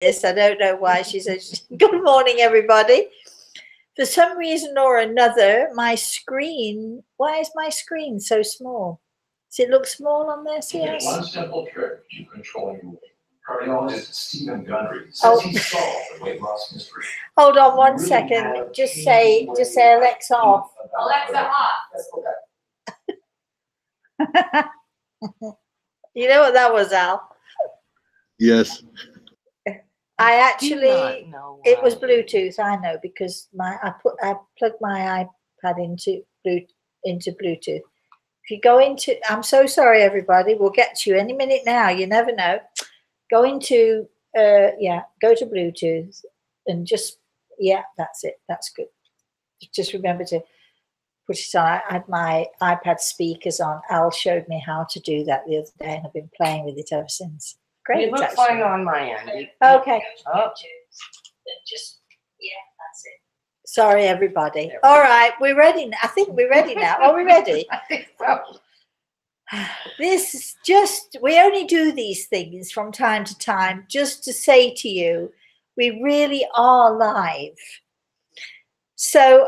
this. I don't know why. She says, good morning, everybody. For some reason or another, my screen, why is my screen so small? Does it look small on this? Yes. One simple trick to controlling your weight. Cardiologist Stephen Gundry says he solved the weight loss mystery. Hold on one second. Just say Alexa off. Alexa off. You know what that was, Al? Yes. I actually, it was Bluetooth. I know, because I plugged my iPad into Bluetooth. If you go into, I'm so sorry, everybody. We'll get to you any minute now. You never know. Go into, go to Bluetooth and just, that's it. That's good. Just remember to put it on. I had my iPad speakers on. Al showed me how to do that the other day, and I've been playing with it ever since. Great. It looks fine on my end. Okay. Oh. Just, that's it. Sorry, everybody. All right, we're ready. I think we're ready now. Are we ready? I think so. This is just, we only do these things from time to time just to say to you, we really are live. So,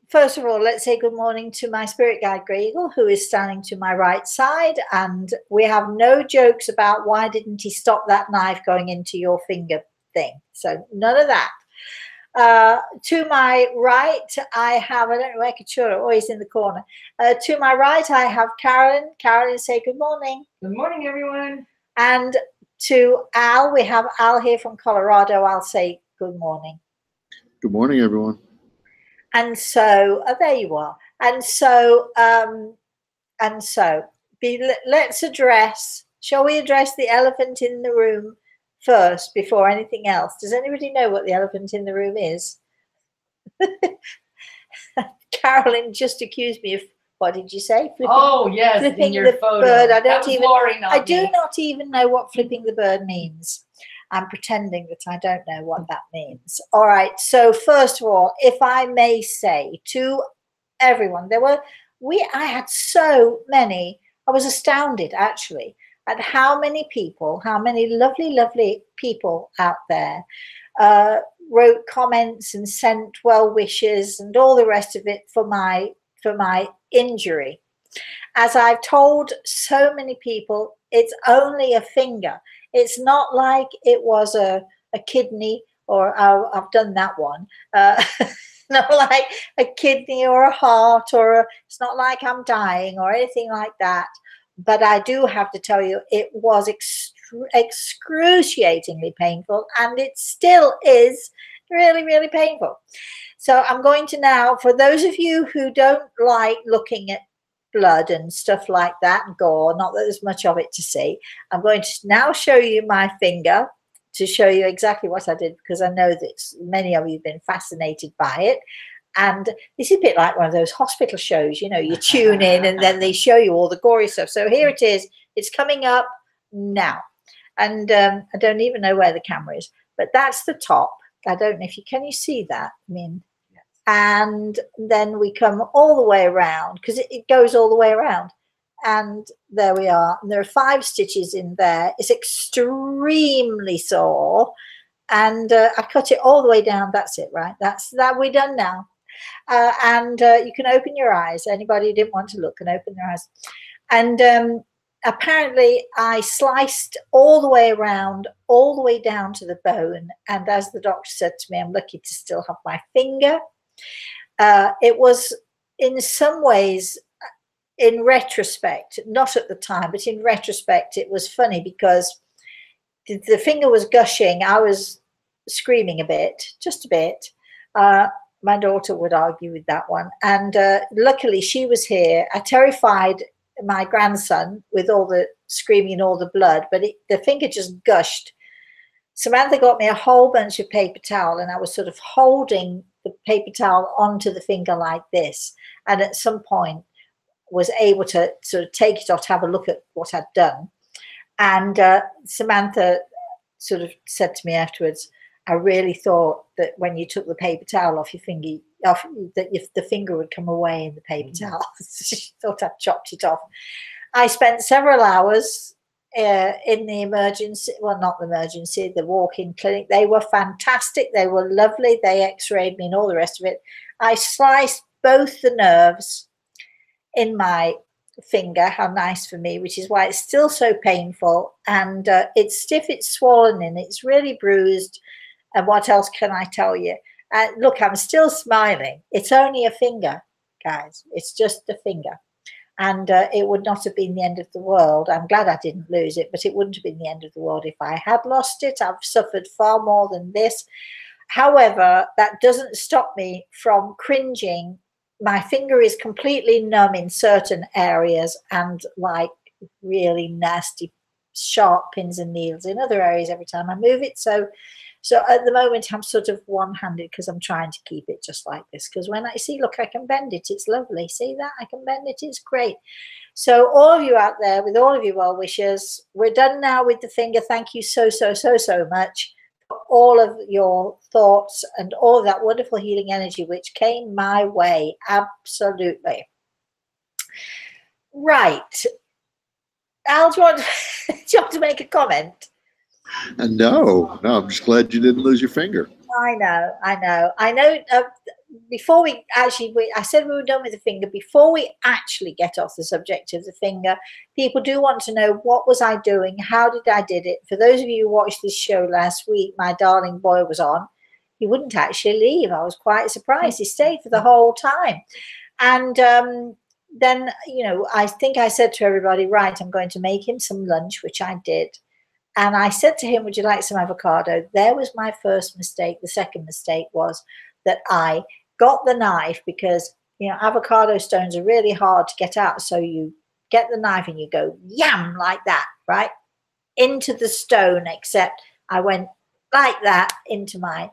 first of all, let's say good morning to my spirit guide, Grey Eagle, who is standing to my right side. And we have no jokes about why didn't he stop that knife going into your finger thing. So none of that. To my right, I have, I don't know where Katura, always in the corner. To my right, I have Carolyn. Carolyn, say good morning. Good morning, everyone. And to Al, we have Al here from Colorado. I'll say good morning. Good morning, everyone. And so, there you are. And so, let's address, shall we address the elephant in the room first before anything else? Does anybody know what the elephant in the room is? Carolyn just accused me of, what did you say? Flipping the photo. bird. I do me. not even know what flipping the bird means. I'm pretending that I don't know what that means. All right. So first of all, if I may say to everyone, I had so many, I was astounded actually at how many people, how many lovely, lovely people out there wrote comments and sent well wishes and all the rest of it for my injury. As I've told so many people, it's only a finger. It's not like it was a kidney, or I've done that one. Not like a kidney or a heart, it's not like I'm dying or anything like that. But I do have to tell you, it was excruciatingly painful, and it still is really, really painful. So I'm going to now, for those of you who don't like looking at blood and stuff like that, and gore, not that there's much of it to see, I'm going to now show you my finger to show you exactly what I did, because I know that many of you have been fascinated by it. And this is a bit like one of those hospital shows, you know, you tune in and then they show you all the gory stuff. So here it is. It's coming up now. And I don't even know where the camera is, but that's the top. I don't know if you, can you see that? I mean, yes. And then we come all the way around, because it goes all the way around. And there we are. And there are 5 stitches in there. It's extremely sore. And I cut it all the way down. That's it, right? That we're done now. And you can open your eyes. Anybody who didn't want to look can open their eyes. And apparently I sliced all the way around, all the way down to the bone. And as the doctor said to me, I'm lucky to still have my finger. It was in some ways, in retrospect, not at the time, but in retrospect, it was funny because the finger was gushing. I was screaming a bit, just a bit. My daughter would argue with that one. And luckily she was here. I terrified my grandson with all the screaming and all the blood, but the finger just gushed. Samantha got me a whole bunch of paper towel, and I was sort of holding the paper towel onto the finger like this. And at some point was able to sort of take it off to have a look at what I'd done. And Samantha sort of said to me afterwards, I really thought that when you took the paper towel off your finger, that the finger would come away in the paper towel. She thought I'd chopped it off. I spent several hours in the emergency, well, not the emergency, the walk-in clinic. They were fantastic. They were lovely. They x-rayed me and all the rest of it. I sliced both the nerves in my finger. How nice for me, which is why it's still so painful. And it's stiff, it's swollen, and it's really bruised. And what else can I tell you? Look, I'm still smiling. It's only a finger, guys. It's just a finger. And it would not have been the end of the world. I'm glad I didn't lose it, but it wouldn't have been the end of the world if I had lost it. I've suffered far more than this. However, that doesn't stop me from cringing. My finger is completely numb in certain areas and like really nasty sharp pins and needles in other areas every time I move it. So at the moment I'm sort of one-handed because I'm trying to keep it just like this, because when I see, look, I can bend it, it's lovely. See that? I can bend it, it's great. So all of you out there, with all of your well wishes, we're done now with the finger. Thank you so much for all of your thoughts and all of that wonderful healing energy which came my way. Absolutely. Right. Al, do you want to make a comment? No, I'm just glad you didn't lose your finger. I know. Before we actually, I said we were done with the finger. Before we actually get off the subject of the finger, people do want to know, what was I doing? How did I did it? For those of you who watched this show last week, my darling boy was on. He wouldn't actually leave. I was quite surprised. He stayed for the whole time. And then, you know, I think I said to everybody, right, I'm going to make him some lunch, which I did. And I said to him, would you like some avocado? There was my first mistake. The second mistake was that I got the knife, because, you know, avocado stones are really hard to get out. So you get the knife and you go yam like that, right, into the stone, except I went like that into my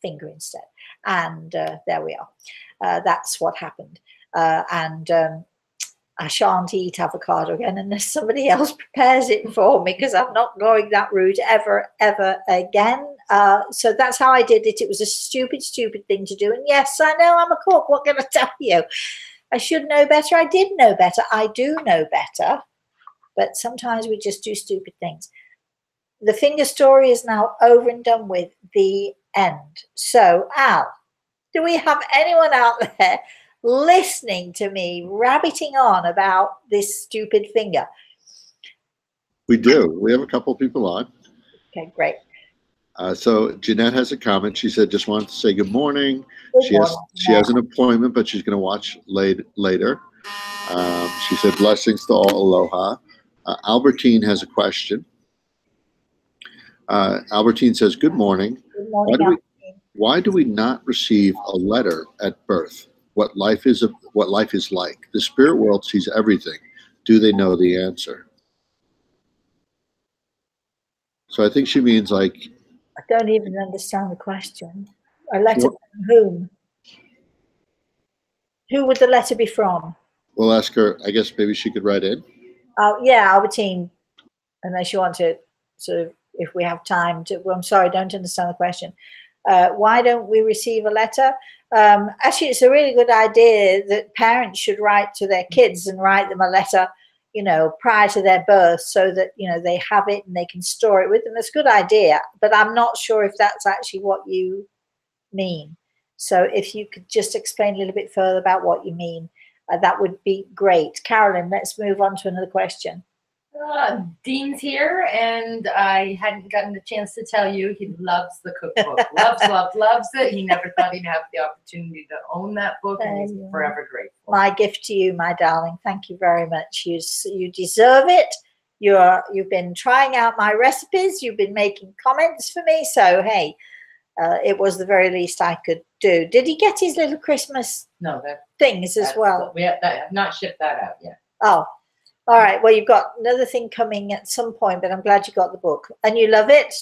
finger instead. And there we are. That's what happened. I shan't eat avocado again unless somebody else prepares it for me, because I'm not going that route ever again. So that's how I did it. It was a stupid thing to do. And yes, I know I'm a cook. What can I tell you? I should know better. I did know better. I do know better. But sometimes we just do stupid things. The finger story is now over and done with. The end. So, Al, do we have anyone out there listening to me rabbiting on about this stupid finger? We do. We have a couple of people on. Okay, great. So Jeanette has a comment. She said, just wanted to say good morning. She has an appointment, but she's going to watch later. She said, blessings to all, aloha. Albertine has a question. Albertine says, good morning. Good morning, why do we not receive a letter at birth? What life is like? The spirit world sees everything. Do they know the answer? So I think she means like, I don't even understand the question. A letter from whom? Who would the letter be from? We'll ask her. I guess maybe she could write in. Yeah, Albertine, unless you want to sort of, if we have time to. Well, I'm sorry, don't understand the question. Why don't we receive a letter? Actually, it's a really good idea that parents should write to their kids and write them a letter, you know, prior to their birth, so that, you know, they have it and they can store it with them. It's a good idea, but I'm not sure if that's actually what you mean. So if you could just explain a little bit further about what you mean, that would be great. Carolyn, let's move on to another question. Dean's here, and I hadn't gotten the chance to tell you, he loves the cookbook. loves it. He never thought he'd have the opportunity to own that book, and he's forever grateful. My gift to you, my darling. Thank you very much. You deserve it. You've been trying out my recipes. You've been making comments for me. So, hey, it was the very least I could do. Did he get his little Christmas things as well? We have not shipped that out yet. Oh. All right. Well, you've got another thing coming at some point, but I'm glad you got the book. And you love it?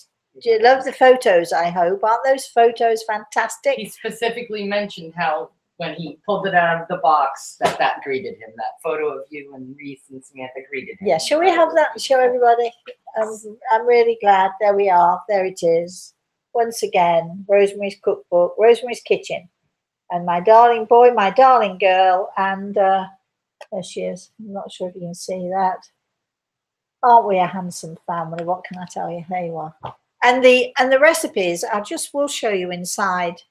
Do you love the photos, I hope? Aren't those photos fantastic? He specifically mentioned how when he pulled it out of the box, that greeted him. That photo of you and Reese and Samantha greeted him. Yeah. Shall we have that? Show everybody? I'm really glad. There we are. There it is. Once again, Rosemary's cookbook, Rosemary's kitchen. And my darling boy, my darling girl, and... there she is. I'm not sure if you can see that. Aren't we a handsome family? What can I tell you? There you are. And the recipes, will show you inside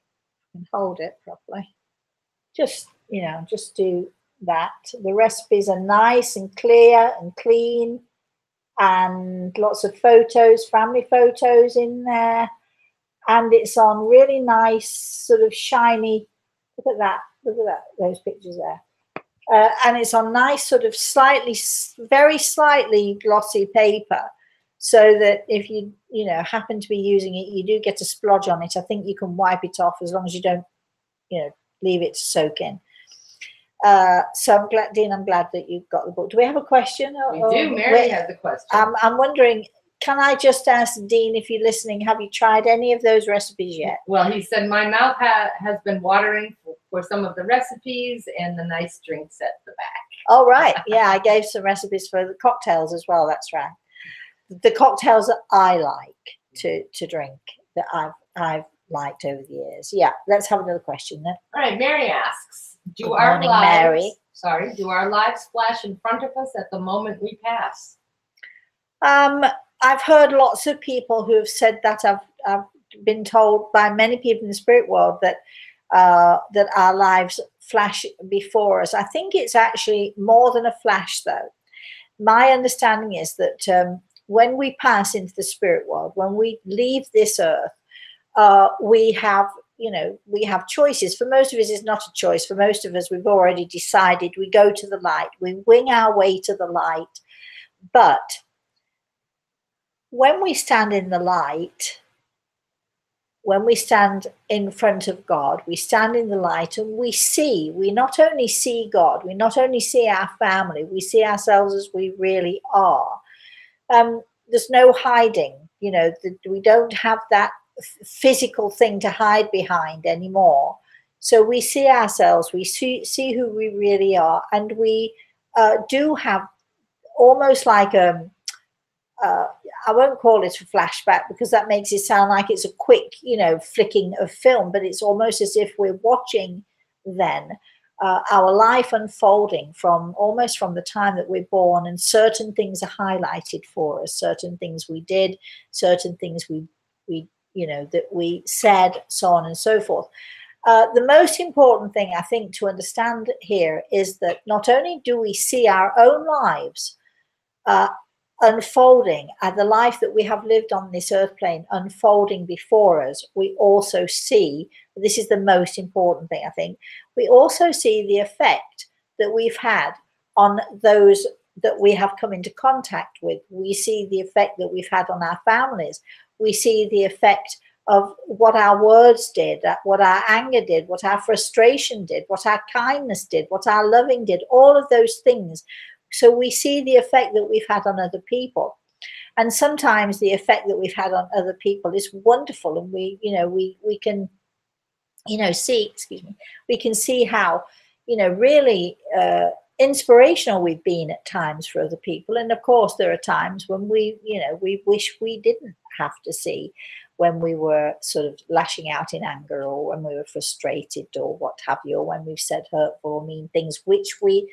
and hold it properly. Just, just do that. The recipes are nice and clear and clean, and lots of photos, family photos in there. And it's on really nice, sort of shiny, look at that, those pictures there. And it's on nice, sort of very slightly glossy paper, so that if you happen to be using it, you do get a splodge on it. I think you can wipe it off as long as you don't, leave it to soak in. So I'm glad, Dean, that you've got the book. Do we have a question? We do. Mary has a question. I'm wondering, can I just ask Dean, if you're listening, have you tried any of those recipes yet? Well, he said, my mouth has been watering for some of the recipes and the nice drinks at the back. Oh, right. Yeah, I gave some recipes for the cocktails as well. That's right. The cocktails that I like to drink, that I've liked over the years. Yeah, let's have another question then. All right, Mary asks, do Good our morning, lives Mary. Do our lives flash in front of us at the moment we pass? I've heard lots of people who have said that. I've been told by many people in the spirit world that that our lives flash before us. I think it's actually more than a flash, though. My understanding is that when we pass into the spirit world, when we leave this earth, we have choices. For most of us, it's not a choice. For most of us, we've already decided. We go to the light. We wing our way to the light. But when we stand in the light, when we stand in front of God, we stand in the light and we not only see God, we not only see our family, we see ourselves as we really are. There's no hiding, we don't have that physical thing to hide behind anymore. So we see ourselves, we see who we really are, and we do have almost like I won't call it a flashback, because that makes it sound like it's a quick, flicking of film, but it's almost as if we're watching then our life unfolding almost from the time that we're born, and certain things are highlighted for us, certain things we did, certain things we that we said, so on and so forth. The most important thing I think to understand here is that not only do we see our own lives unfolding, the life that we have lived on this earth plane unfolding before us, we also see, this is the most important thing I think, we also see the effect that we've had on those that we have come into contact with. We see the effect that we've had on our families. We see the effect of what our words did, what our anger did, what our frustration did, what our kindness did, what our loving did, all of those things. So we see the effect that we've had on other people. And sometimes the effect that we've had on other people is wonderful. And we can, see, we can see how, really inspirational we've been at times for other people. And of course, there are times when we wish we didn't have to see, when we were sort of lashing out in anger, or when we were frustrated, or what have you, or when we've said hurtful or mean things, which we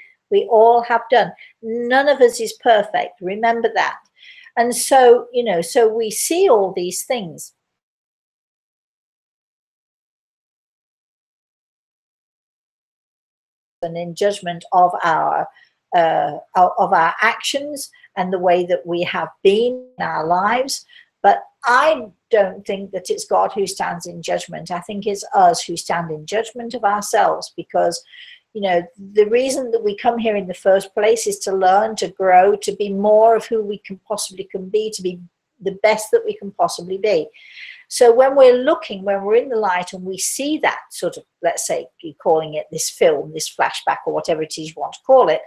all have done. None of us is perfect. Remember that. And so, so we see all these things. And in judgment of our actions and the way that we have been in our lives. But I don't think that it's God who stands in judgment. I think it's us who stand in judgment of ourselves, because the reason that we come here in the first place is to learn, to grow, to be more of who we can be, to be the best that we can possibly be. So when we're in the light and we see that sort of, let's say, you're calling it this film, this flashback, or whatever it is you want to call it,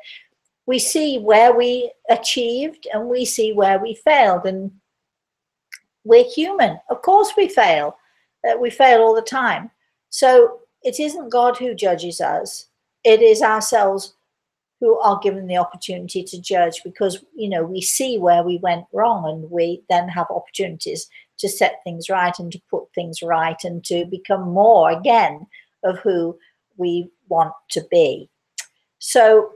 we see where we achieved and we see where we failed. And we're human. Of course we fail. We fail all the time. So it isn't God who judges us. It is ourselves who are given the opportunity to judge, because, we see where we went wrong, and we then have opportunities to set things right and to put things right and to become more again of who we want to be. So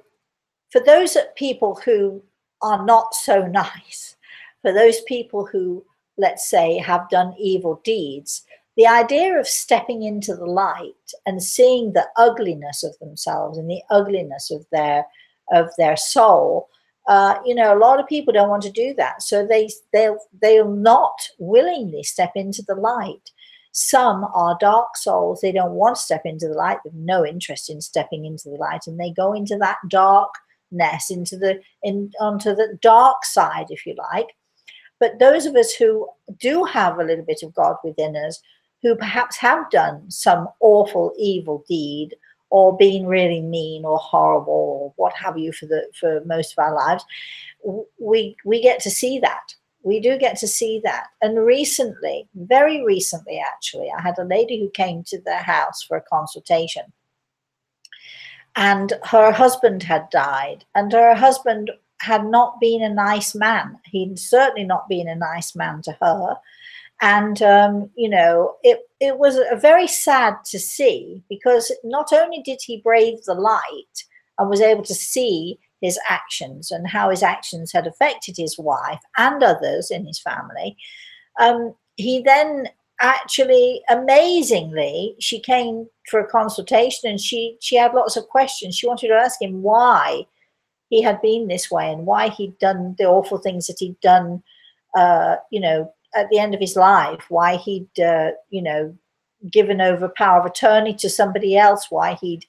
for those people who are not so nice. For those people who, let's say, have done evil deeds, the idea of stepping into the light and seeing the ugliness of themselves and the ugliness of their soul, you know, a lot of people don't want to do that, so they'll not willingly step into the light. Some are dark souls; they don't want to step into the light. They have no interest in stepping into the light, and they go into that darkness, onto the dark side, if you like. But those of us who do have a little bit of God within us, who perhaps have done some awful evil deed, or been really mean or horrible or what have you for most of our lives, we get to see that. We do get to see that. And recently, very recently actually, I had a lady who came to their house for a consultation, and her husband had died, and her husband had not been a nice man. He'd certainly not been a nice man to her. And, you know, it was a very sad to see, because not only did he brave the light and was able to see his actions and how his actions had affected his wife and others in his family, he then actually, amazingly, she came for a consultation, and she had lots of questions. She wanted to ask him why he had been this way and why he'd done the awful things that he'd done, you know, at the end of his life, why he'd, you know, given over power of attorney to somebody else, why he'd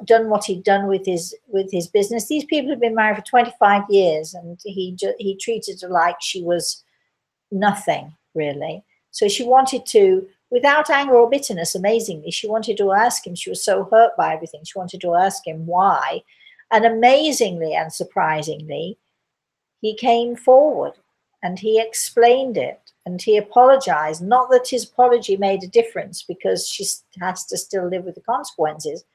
done what he'd done with his business. These people had been married for 25 years, and he treated her like she was nothing, really. So she wanted to, without anger or bitterness, amazingly, she wanted to ask him. She was so hurt by everything. She wanted to ask him why. And amazingly and surprisingly, he came forward and he explained it, and he apologized. Not that his apology made a difference, because she has to still live with the consequences,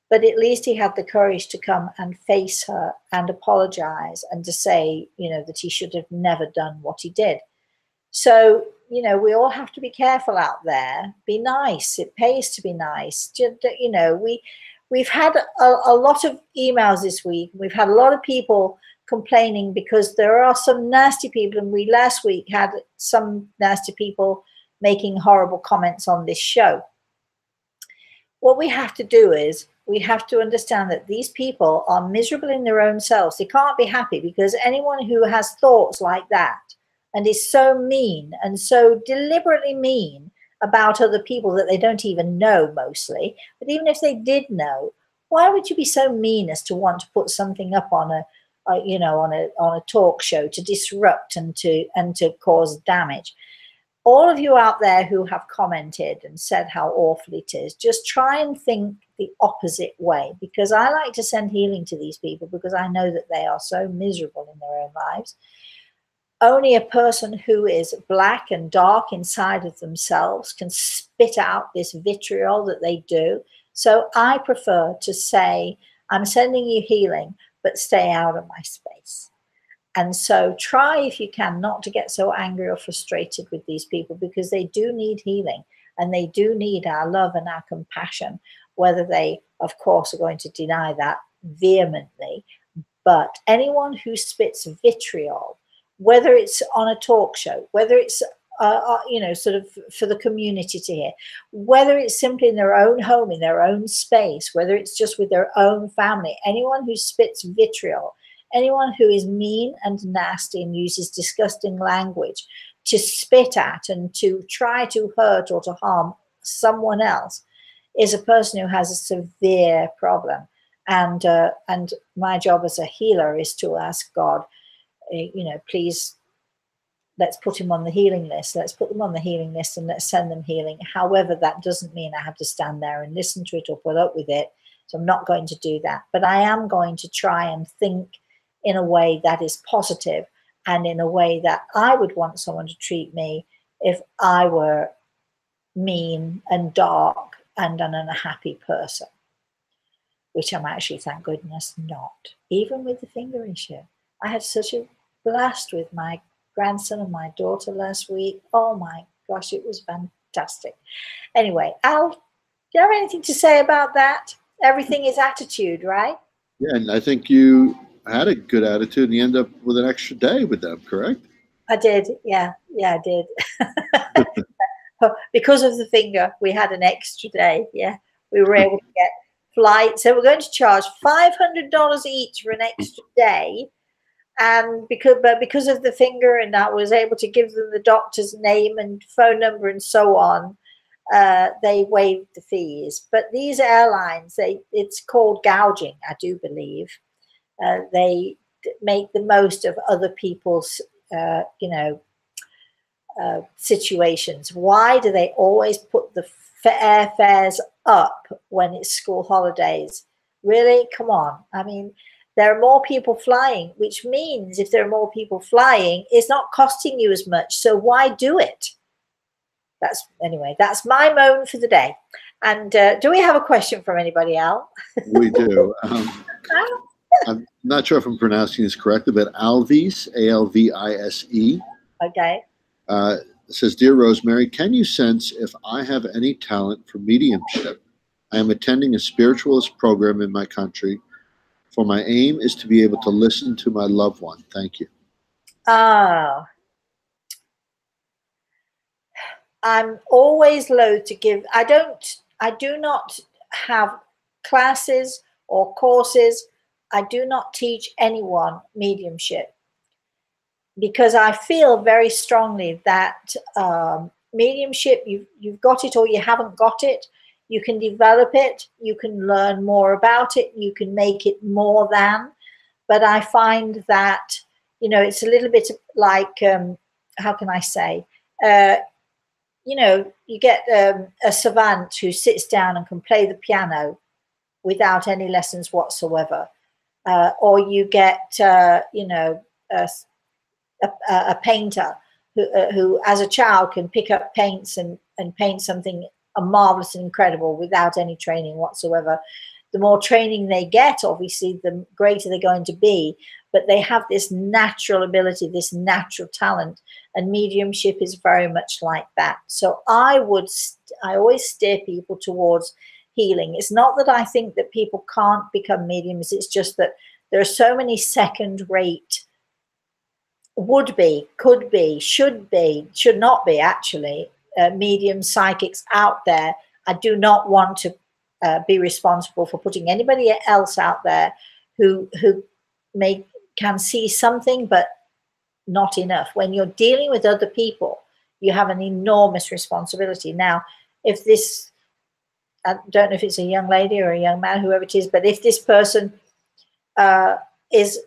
but at least he had the courage to come and face her and apologize, and to say, you know, that he should have never done what he did. So, you know, we all have to be careful out there. Be nice. It pays to be nice. You know, we've had a lot of emails this week. We've had a lot of people complaining because there are some nasty people, and we last week had some nasty people making horrible comments on this show. What we have to do is we have to understand that these people are miserable in their own selves. They can't be happy, because anyone who has thoughts like that and is so mean and so deliberately mean about other people that they don't even know mostly, but even if they did know, why would you be so mean as to want to put something up on a you know, on a talk show to disrupt and to cause damage? All of you out there who have commented and said how awful it is, just try and think the opposite way, because I like to send healing to these people, because I know that they are so miserable in their own lives. Only a person who is black and dark inside of themselves can spit out this vitriol that they do. So I prefer to say, I'm sending you healing, but stay out of my space. And so try, if you can, not to get so angry or frustrated with these people, because they do need healing, and they do need our love and our compassion, whether they, of course, are going to deny that vehemently. But anyone who spits vitriol, whether it's on a talk show, whether it's you know, sort of for the community to hear, whether it's simply in their own home, in their own space, whether it's just with their own family, anyone who spits vitriol, anyone who is mean and nasty and uses disgusting language to spit at and to try to hurt or to harm someone else, is a person who has a severe problem. And my job as a healer is to ask God, you know, please, let's put him on the healing list. Let's put them on the healing list, and let's send them healing. However, that doesn't mean I have to stand there and listen to it or put up with it. So I'm not going to do that. But I am going to try and think in a way that is positive, and in a way that I would want someone to treat me if I were mean and dark and an unhappy person, which I'm actually, thank goodness, not. Even with the finger issue. I had such a blast with my grandson and my daughter last week. Oh my gosh, it was fantastic. Anyway, Al, do you have anything to say about that? Everything is attitude, right? Yeah, and I think you had a good attitude and you end up with an extra day with them, correct? I did. Yeah, I did. Because of the finger, we had an extra day. Yeah, we were able to get flights. So we're going to charge $500 each for an extra day. And because of the finger, and I was able to give them the doctor's name and phone number and so on, they waived the fees. But these airlines, it's called gouging, I do believe. They make the most of other people's, situations. Why do they always put the airfares up when it's school holidays? Really? Come on. I mean, there are more people flying, which means if there are more people flying, it's not costing you as much. So why do it? That's my moan for the day. And do we have a question from anybody else? We do. I'm not sure if I'm pronouncing this correctly, but Alvise, Alvise. Okay. Says, Dear Rosemary, can you sense if I have any talent for mediumship? I am attending a spiritualist program in my country. For my aim is to be able to listen to my loved one. Thank you. I'm always loath to give. I do not have classes or courses. I do not teach anyone mediumship because I feel very strongly that mediumship, you've got it or you haven't got it. You can develop it. You can learn more about it. You can make it more than. But I find that, it's a little bit like, how can I say? You get a savant who sits down and can play the piano without any lessons whatsoever. Or you get, a painter who, as a child, can pick up paints and paint something marvelous and incredible without any training whatsoever. The more training they get, obviously, the greater they're going to be. But they have this natural ability, this natural talent, and mediumship is very much like that. So I always steer people towards healing. It's not that I think that people can't become mediums. It's just that there are so many second-rate, would be, could be, should not be actually, medium psychics out there. I do not want to be responsible for putting anybody else out there who can see something but not enough. When you're dealing with other people, you have an enormous responsibility. Now, if this, I don't know if it's a young lady or a young man, whoever it is, but if this person is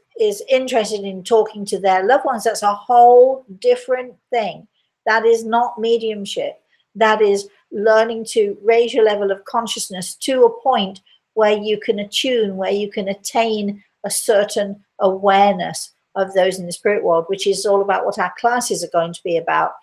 interested in talking to their loved ones, that's a whole different thing. That is not mediumship. That is learning to raise your level of consciousness to a point where you can attune, where you can attain a certain awareness of those in the spirit world, which is all about what our classes are going to be about.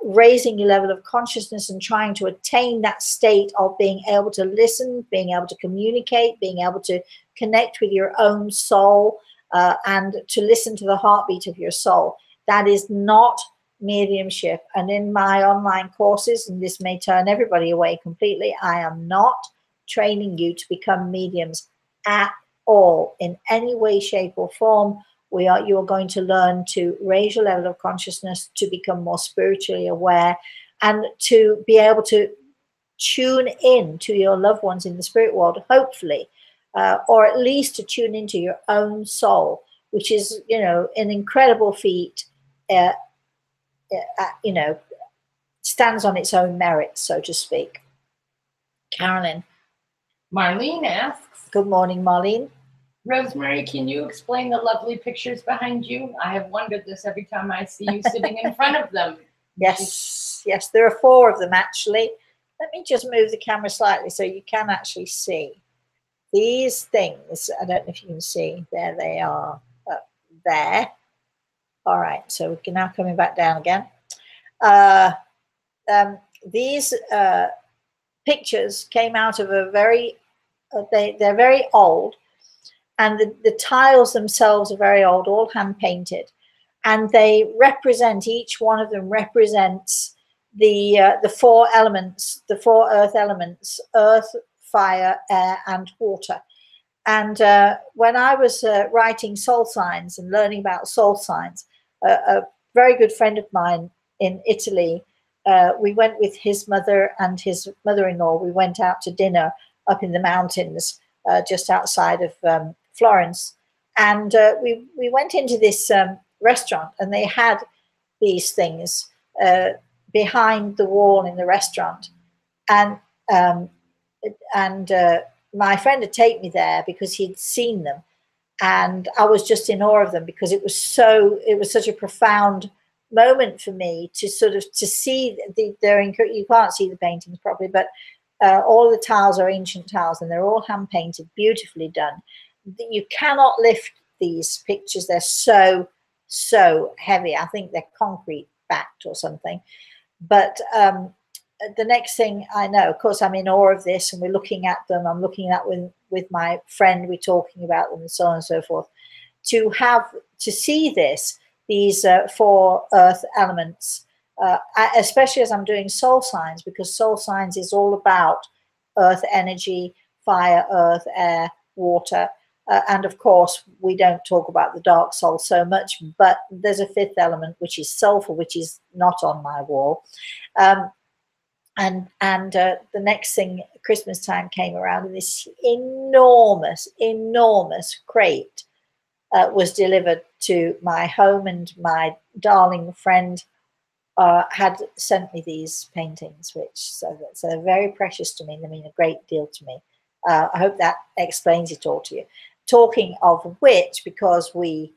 Raising your level of consciousness and trying to attain that state of being able to listen, being able to communicate, being able to connect with your own soul, and to listen to the heartbeat of your soul. That is not mediumship. And in my online courses, and this may turn everybody away completely, I am not training you to become mediums at all in any way, shape, or form. You are going to learn to raise your level of consciousness, to become more spiritually aware, and to be able to tune in to your loved ones in the spirit world, hopefully, or at least to tune into your own soul, which is, an incredible feat. Stands on its own merit, so to speak. Carolyn. Marlene asks. Good morning, Marlene. Rosemary, can you explain the lovely pictures behind you? I have wondered this every time I see you sitting in front of them. Yes, there are 4 of them, actually. Let me just move the camera slightly so you can actually see these things. I don't know if you can see. There they are, up there. All right, so we're now coming back down again. These pictures came out of a very, they're very old, and the tiles themselves are very old, all hand painted, and they represent, each one of them represents the 4 elements, the 4 earth elements: earth, fire, air, and water. And when I was writing soul signs and learning about soul signs, a very good friend of mine in Italy, we went with his mother and his mother-in-law. We went out to dinner up in the mountains just outside of Florence. And we went into this restaurant, and they had these things behind the wall in the restaurant. And my friend had taken me there because he'd seen them, and I was just in awe of them because it was such a profound moment for me to sort of to see you can't see the paintings properly, but all the tiles are ancient tiles, and they're all hand painted, beautifully done. You cannot lift these pictures; they're so heavy. I think they're concrete backed or something. But the next thing I know, of course, I'm in awe of this, and we're looking at them. I'm looking at with my friend. We're talking about them, and so on and so forth. To see these 4 earth elements, especially as I'm doing soul signs, because soul signs is all about earth energy, fire, earth, air, water. And of course, we don't talk about the dark soul so much, but there's a 5th element, which is sulfur, which is not on my wall. And the next thing, Christmas time came around, and this enormous crate was delivered to my home, and my darling friend had sent me these paintings, which so they're very precious to me. They mean a great deal to me. I hope that explains it all to you. Talking of which, because we're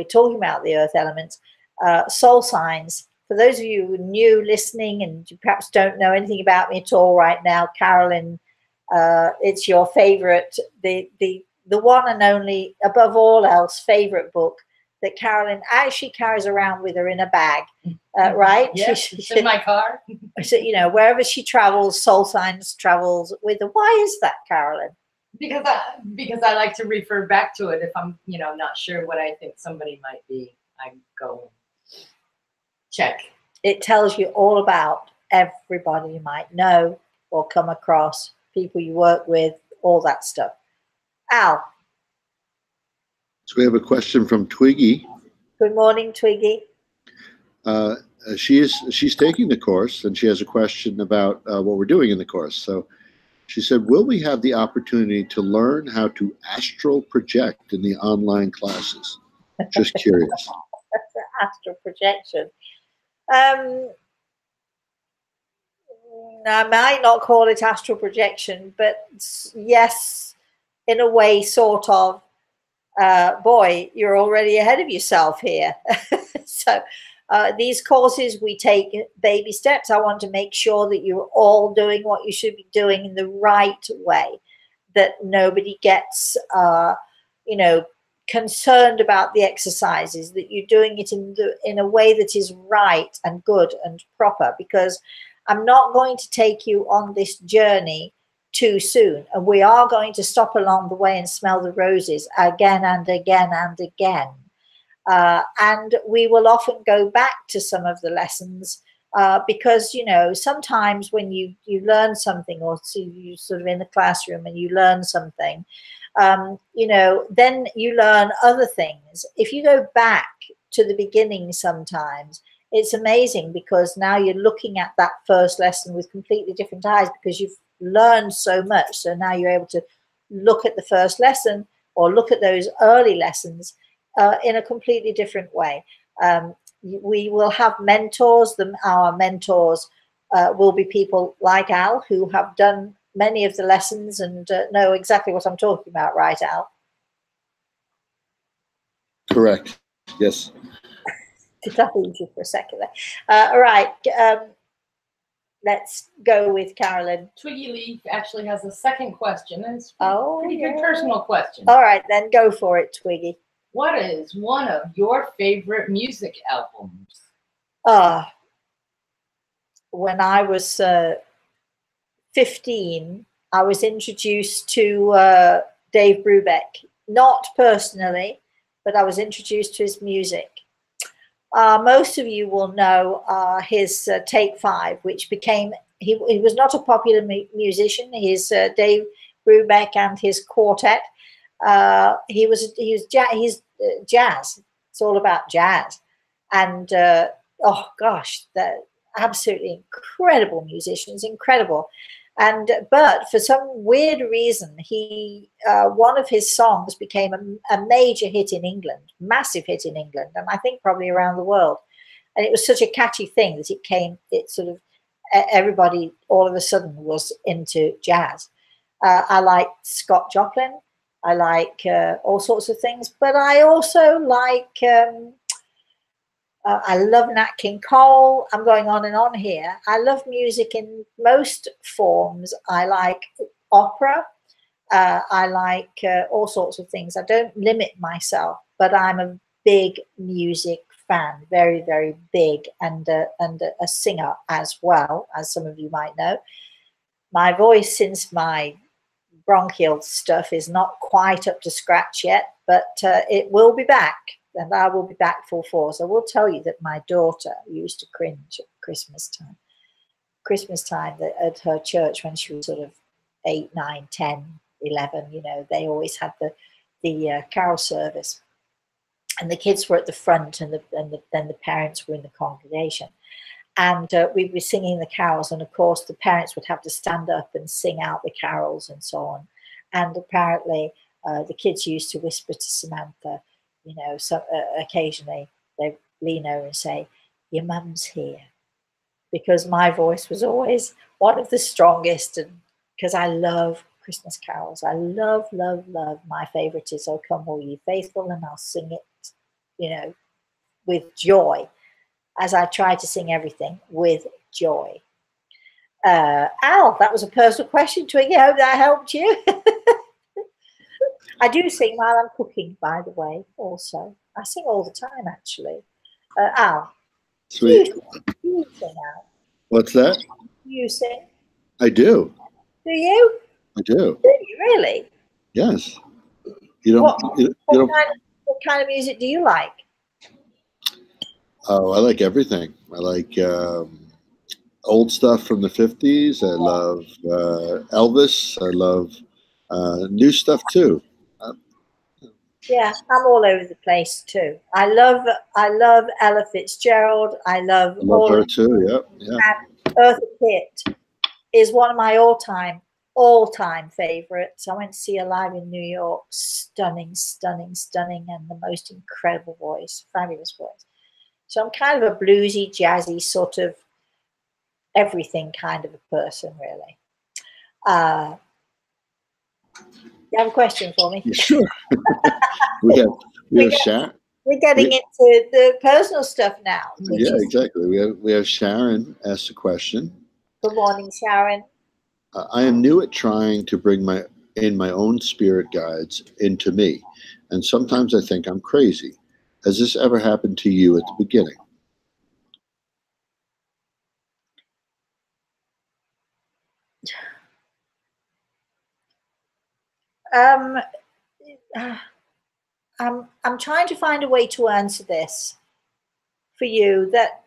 talking about the earth elements, soul signs. For those of you who are new listening and you perhaps don't know anything about me at all right now, Carolyn, it's your favorite, the one and only, above all else, favorite book that Carolyn actually carries around with her in a bag, right? Yes, it's in my car. So, wherever she travels, soul signs travels with her. Why is that, Carolyn? Because I like to refer back to it if I'm, not sure what I think somebody might be. I go check. It tells you all about everybody you might know or come across, people you work with, all that stuff. Al. So we have a question from Twiggy. Good morning, Twiggy. She's taking the course, and she has a question about what we're doing in the course. So she said, will we have the opportunity to learn how to astral project in the online classes? Just curious. Astral projection. I might not call it astral projection, but yes, in a way, sort of. Boy, you're already ahead of yourself here. So these courses, we take baby steps. I want to make sure that you're all doing what you should be doing in the right way, that nobody gets, concerned about the exercises, that you're doing it in a way that is right and good and proper, because I'm not going to take you on this journey too soon, and we are going to stop along the way and smell the roses again and again and again, and we will often go back to some of the lessons because sometimes when you learn something, or you sort of in the classroom and you learn something, then you learn other things. If you go back to the beginning, sometimes it's amazing, because now you're looking at that first lesson with completely different eyes, because you've learned so much. So now you're able to look at the first lesson or look at those early lessons in a completely different way. We will have mentors. Our mentors will be people like Al, who have done many of the lessons and know exactly what I'm talking about, right, Al? Correct. Yes. Did I lose you for a second there? All right. Let's go with Carolyn. Twiggy Leaf actually has a second question, and it's a pretty good personal question. All right, then go for it, Twiggy. What is one of your favorite music albums? When I was 15, I was introduced to Dave Brubeck. Not personally, but I was introduced to his music. Most of you will know his Take 5, which became, he was not a popular musician. His Dave Brubeck and his quartet He's jazz. It's all about jazz, and oh gosh, they're absolutely incredible musicians, incredible. And but for some weird reason, he one of his songs became a major hit in England, massive hit in England, and I think probably around the world. And it was such a catchy thing that it sort of everybody all of a sudden was into jazz. I like Scott Joplin. I like all sorts of things, but I also like. I love Nat King Cole. I'm going on and on here. I love music in most forms. I like opera. I like all sorts of things. I don't limit myself, but I'm a big music fan, very, very big, and a singer as well, as some of you might know. My voice, since my bronchial stuff is not quite up to scratch yet, but it will be back. And I will be back full force. I will tell you that my daughter used to cringe at Christmas time. Christmas time at her church when she was sort of 8, 9, 10, 11, you know, they always had the carol service. And the kids were at the front and then the parents were in the congregation. And we'd be singing the carols. And of course, the parents would have to stand up and sing out the carols and so on. And apparently the kids used to whisper to Samantha, you know, so occasionally they lean over and say, "Your mum's here," because my voice was always one of the strongest, and because I love Christmas carols. I love, love, love. My favorite is "Oh Come All Ye Faithful," and I'll sing it, you know, with joy, as I try to sing everything with joy. Al, that was a personal question. Twiggy, I hope that helped you. I do sing while I'm cooking, by the way, also. I sing all the time, actually. Al, Sweet. do you sing, Al? What's that? Do you sing? I do. Do you? I do. Do you really? Yes. You don't. What kind of music do you like? Oh, I like everything. I like old stuff from the 50s. I love Elvis. I love new stuff too. Yeah, I'm all over the place too. I love Ella Fitzgerald. I love her too. Yep. Yeah. And Eartha Kitt is one of my all-time favorites. I went to see her live in New York. Stunning, stunning, stunning, and the most incredible voice, fabulous voice. So I'm kind of a bluesy, jazzy sort of everything kind of a person, really. You have a question for me? Sure. we have Sharon. We're getting into the personal stuff now. Yeah, exactly. We have Sharon asked a question. Good morning, Sharon. I am new at trying to bring my own spirit guides into me, and sometimes I think I'm crazy. Has this ever happened to you at the beginning? I'm trying to find a way to answer this for you that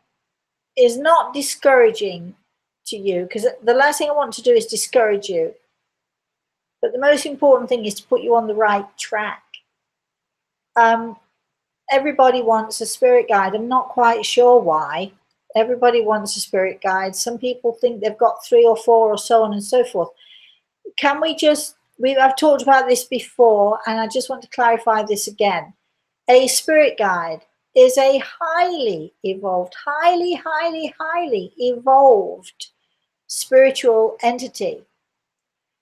is not discouraging to you, because the last thing I want to do is discourage you. But the most important thing is to put you on the right track. Everybody wants a spirit guide. I'm not quite sure why. Everybody wants a spirit guide. Some people think they've got 3 or 4 or so on and so forth. Can we just, I've talked about this before, and I just want to clarify this again. A spirit guide is a highly evolved, highly evolved spiritual entity.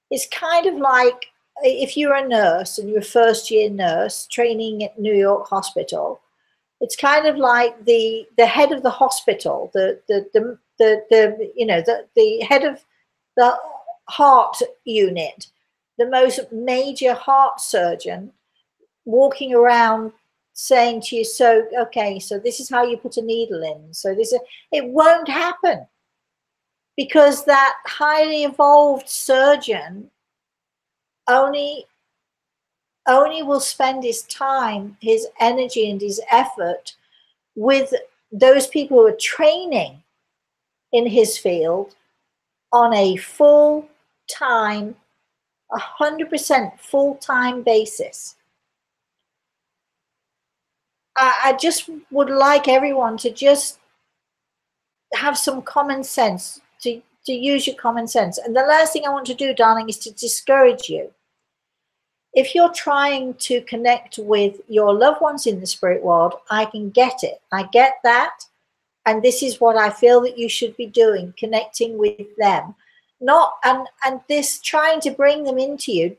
It's kind of like if you're a nurse and you're a first-year nurse training at New York Hospital. It's kind of like the head of the hospital, the head of the heart unit, the most major heart surgeon, walking around saying to you, so this is how you put a needle in. So it won't happen, because that highly evolved surgeon only will spend his time, his energy, and his effort with those people who are training in his field on a full-time 100% full-time basis. I just would like everyone to just have some common sense, to use your common sense. And the last thing I want to do, darling, is to discourage you. If you're trying to connect with your loved ones in the spirit world, I can get it. I get that. And this is what I feel that you should be doing, connecting with them. Not and this trying to bring them into you.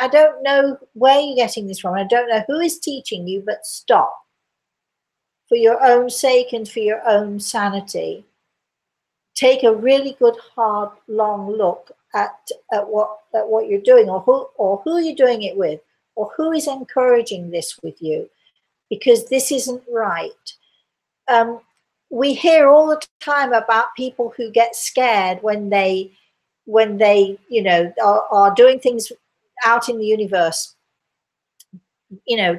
I don't know where you're getting this from. I don't know who is teaching you, but stop. For your own sake and for your own sanity, take a really good, hard, long look at what you're doing, or who you're doing it with, or who is encouraging this with you, because this isn't right. We hear all the time about people who get scared when they are doing things out in the universe,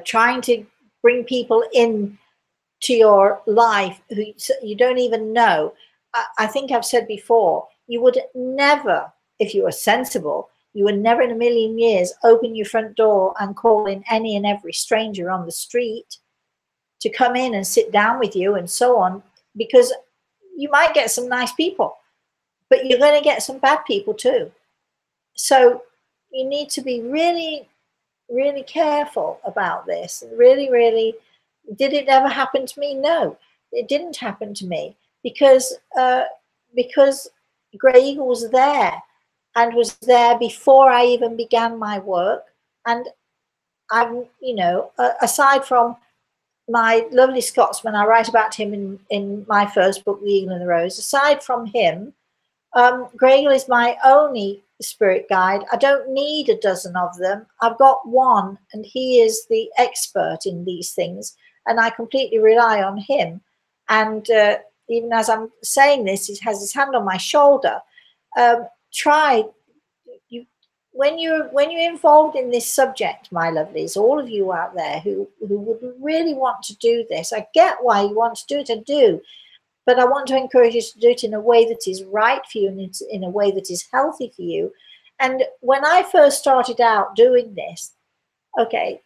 trying to bring people in to your life who you don't even know. I think I've said before, you would never, if you were sensible, you would never in a million years open your front door and call in any and every stranger on the street to come in and sit down with you and so on, because you might get some nice people, but you're going to get some bad people too. So you need to be really, really careful about this. Really, really. Did it ever happen to me? No, it didn't happen to me, because Grey Eagle was there, and was there before I even began my work. And I'm, aside from my lovely Scotsman, I write about him in my first book, The Eagle and the Rose. Aside from him, Grey Eagle is my only spirit guide. I don't need a dozen of them. I've got one, and he is the expert in these things, and I completely rely on him. And even as I'm saying this, he has his hand on my shoulder. When you're involved in this subject, my lovelies, all of you out there who would really want to do this, I get why you want to do it, I do. But I want to encourage you to do it in a way that is right for you, and in a way that is healthy for you. And when I first started out doing this, okay,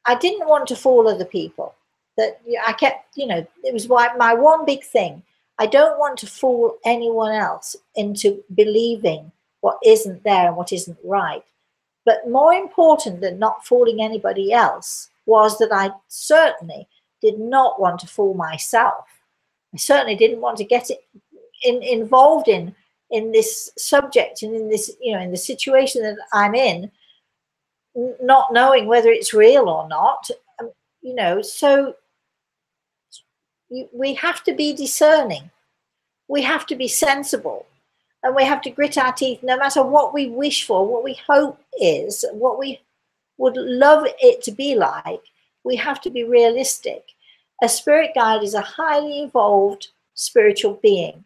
I didn't want to fool other people. That I kept, it was my one big thing. I don't want to fool anyone else into believing what isn't there and what isn't right. But more important than not fooling anybody else was that I certainly did not want to fool myself. I certainly didn't want to get involved in this subject and in this, in the situation that I'm in, not knowing whether it's real or not. So we have to be discerning. We have to be sensible, and we have to grit our teeth. No matter what we wish for, what we hope is, what we would love it to be like, we have to be realistic. A spirit guide is a highly evolved spiritual being.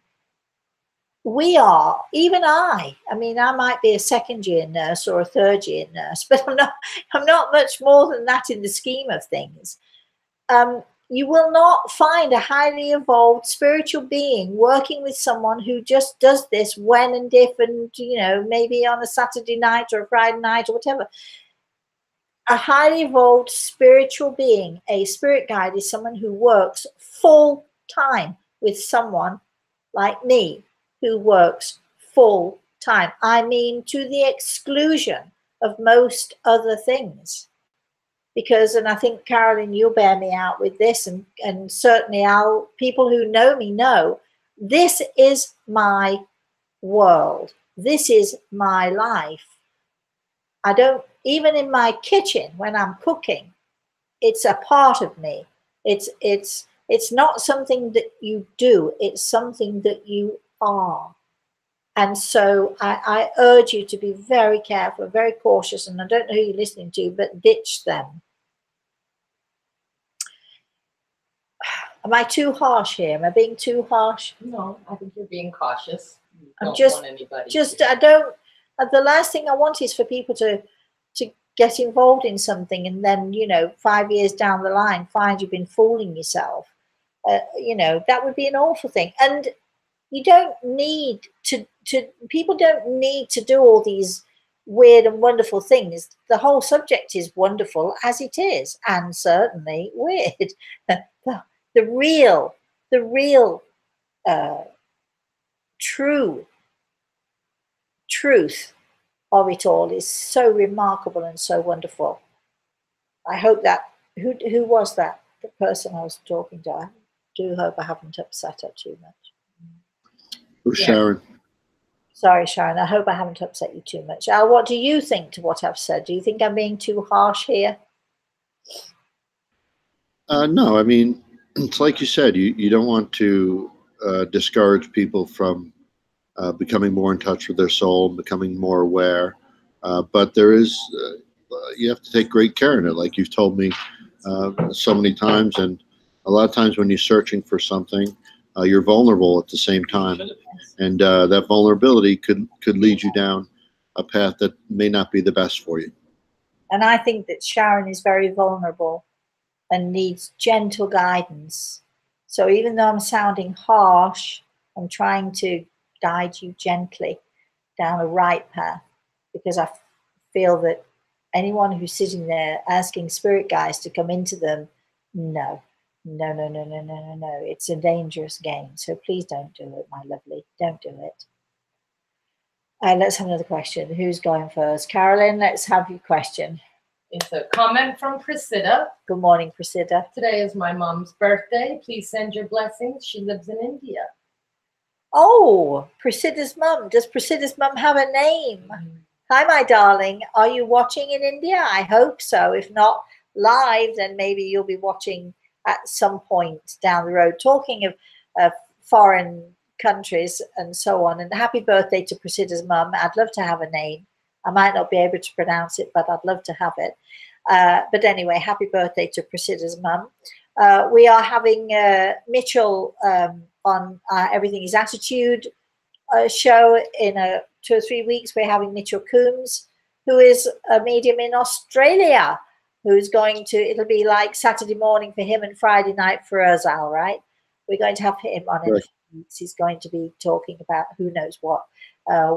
We are, even I mean, I might be a second-year nurse or a third-year nurse, but I'm not much more than that in the scheme of things. You will not find a highly evolved spiritual being working with someone who just does this when and if, and maybe on a Saturday night or a Friday night or whatever. A highly evolved spiritual being, a spirit guide, is someone who works full time with someone like me, who works full time. I mean, to the exclusion of most other things. Because, and I think, Carolyn, you'll bear me out with this, and certainly people who know me know, this is my world. This is my life. I don't, even in my kitchen when I'm cooking, it's a part of me. It's not something that you do, it's something that you are. And so I urge you to be very careful, very cautious, and I don't know who you're listening to, but ditch them. Am I too harsh here? Am I being too harsh? No, I think you're being cautious. I'm just, I don't, the last thing I want is for people to get involved in something and then, 5 years down the line, find you've been fooling yourself. That would be an awful thing. And you don't need to people don't need to do all these, weird and wonderful things. The whole subject is wonderful as it is, and certainly weird. The real true truth of it all is so remarkable and so wonderful. I hope that who was that? The person I was talking to. I do hope I haven't upset her too much. Who's Sharon? Sorry, Sharon. I hope I haven't upset you too much. Al, what do you think to what I've said? Do you think I'm being too harsh here? No, I mean, it's like you said, you don't want to discourage people from becoming more in touch with their soul, becoming more aware. But there is, you have to take great care in it, like you've told me so many times. And a lot of times when you're searching for something, you're vulnerable at the same time. And that vulnerability could lead you down a path that may not be the best for you. And I think that Sharon is very vulnerable and needs gentle guidance. So even though I'm sounding harsh, I'm trying to guide you gently down the right path, because I feel that anyone who's sitting there asking spirit guides to come into them, no. It's a dangerous game. So please don't do it, my lovely. Don't do it. Let's have another question. Who's going first? Carolyn, let's have your question. It's a comment from Priscilla. Good morning, Priscilla. Today is my mom's birthday. Please send your blessings. She lives in India. Oh, Priscilla's mum. Does Priscilla's mum have a name? Hi, my darling. Are you watching in India? I hope so. If not live, then maybe you'll be watching at some point down the road. Talking of foreign countries and so on. And happy birthday to Priscilla's mum. I'd love to have a name. I might not be able to pronounce it, but I'd love to have it. But anyway, happy birthday to Priscilla's mum. We are having Mitchell on Everything is Attitude show in 2 or 3 weeks. We're having Mitchell Coombs, who is a medium in Australia, who's going to, it'll be like Saturday morning for him and Friday night for us, Al, right? We're going to have him on in a few weeks. He's going to be talking about who knows what.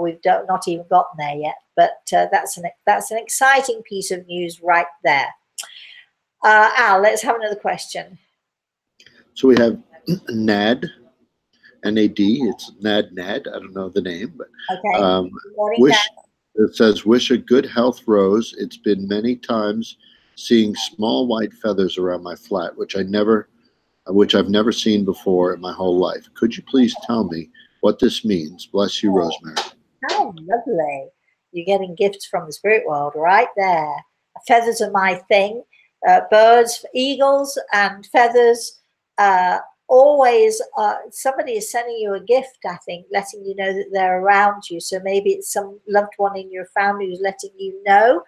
We've not even gotten there yet, but that's an exciting piece of news right there. Al, let's have another question. So we have NAD, N-A-D. It's NAD. I don't know the name, but okay. Morning, it says, wish a good health, Rose. It's been many times seeing small white feathers around my flat, which I've never seen before in my whole life. Could you please tell me what this means? Bless you, Rosemary. How lovely. You're getting gifts from the spirit world right there. Feathers are my thing. Birds, eagles and feathers. Always somebody is sending you a gift, I think, letting you know that they're around you. So maybe it's some loved one in your family who's letting you know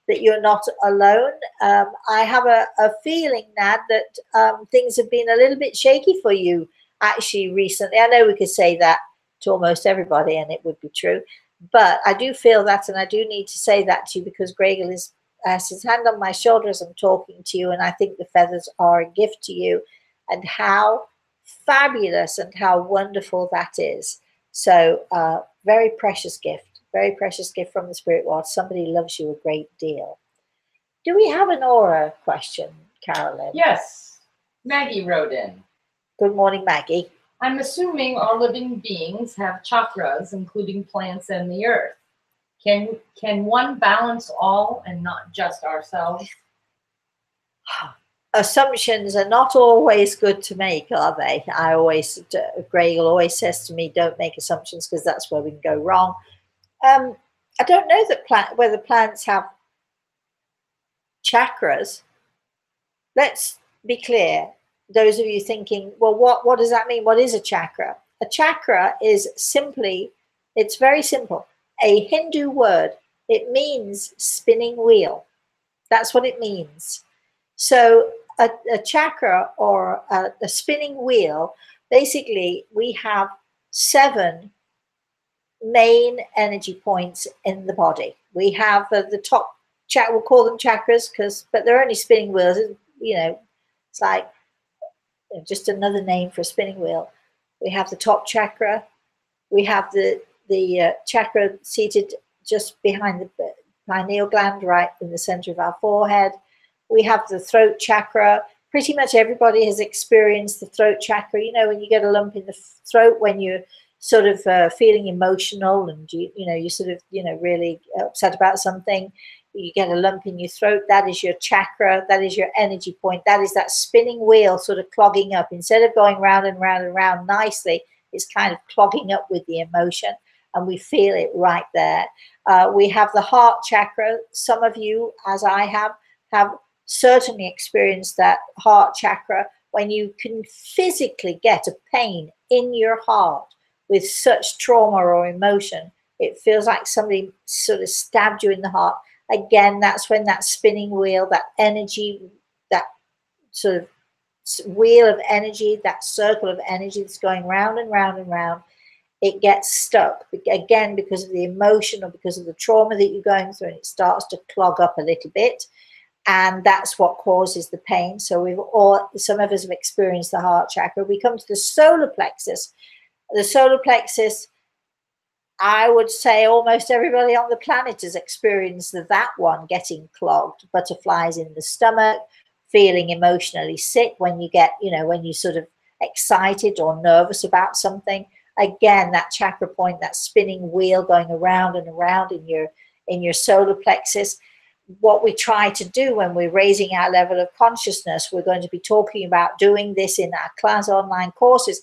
that you're not alone. I have a feeling, Nad, that things have been a little bit shaky for you actually recently. I know we could say that to almost everybody and it would be true, but I do feel that, and I do need to say that to you because Gregor has his hand on my shoulder as I'm talking to you, and I think the feathers are a gift to you, and how fabulous and how wonderful that is. So very precious gift from the spirit world. Somebody loves you a great deal. Do we have an aura question, Carolyn? Yes. Maggie wrote in. Good morning, Maggie. I'm assuming all living beings have chakras, including plants and the earth. Can one balance all and not just ourselves? Assumptions are not always good to make, are they? Greg always says to me, don't make assumptions because that's where we can go wrong. I don't know whether plants have chakras. Let's be clear. Those of you thinking, well, what does that mean? What is a chakra? A chakra is simply, it's very simple, a Hindu word. It means spinning wheel. That's what it means. So a chakra or a spinning wheel, basically we have 7 main energy points in the body. We have the top, we'll call them chakras, but they're only spinning wheels. You know, it's like just another name for a spinning wheel. We have the top chakra. We have the chakra seated just behind the pineal gland, right in the center of our forehead. We have the throat chakra. Pretty much everybody has experienced the throat chakra. You know, when you get a lump in the throat, when you're sort of feeling emotional and you sort of really upset about something, you get a lump in your throat. That is your chakra. That is your energy point. That is that spinning wheel sort of clogging up. Instead of going round and round and round nicely, it's kind of clogging up with the emotion, and we feel it right there. We have the heart chakra. Some of you, as I have certainly experienced that heart chakra, when you can physically get a pain in your heart with such trauma or emotion. It feels like somebody sort of stabbed you in the heart. Again, that's when that spinning wheel, that energy, that sort of wheel of energy, that circle of energy that's going round and round and round, it gets stuck again because of the emotion or because of the trauma that you're going through, and it starts to clog up a little bit, and that's what causes the pain. So some of us have experienced the heart chakra. We come to the solar plexus. The solar plexus, I would say almost everybody on the planet has experienced that one getting clogged. Butterflies in the stomach, feeling emotionally sick when you get, when you're sort of excited or nervous about something. Again, that chakra point, that spinning wheel going around and around in your solar plexus. What we try to do when we're raising our level of consciousness, we're going to be talking about doing this in our class online courses.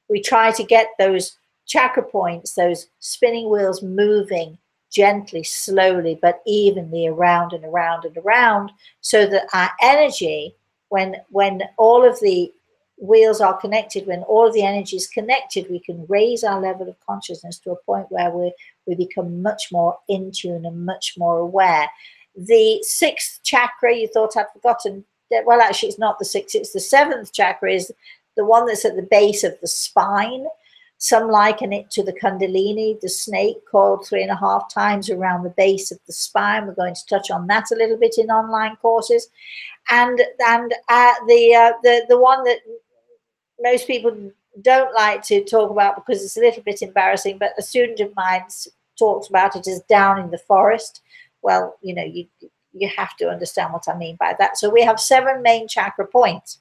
We try to get those chakra points, those spinning wheels moving gently, slowly, but evenly around and around and around, so that our energy, when all of the wheels are connected, when all of the energy is connected, we can raise our level of consciousness to a point where we become much more in tune and much more aware. The sixth chakra, you thought I'd forgotten. Well, actually, it's not the sixth, it's the seventh chakra, is the one that's at the base of the spine. Some liken it to the Kundalini, the snake coiled 3.5 times around the base of the spine. We're going to touch on that a little bit in online courses. And the one that most people don't like to talk about because it's a little bit embarrassing, but a student of mine talks about it as down in the forest. Well, you have to understand what I mean by that. So we have 7 main chakra points.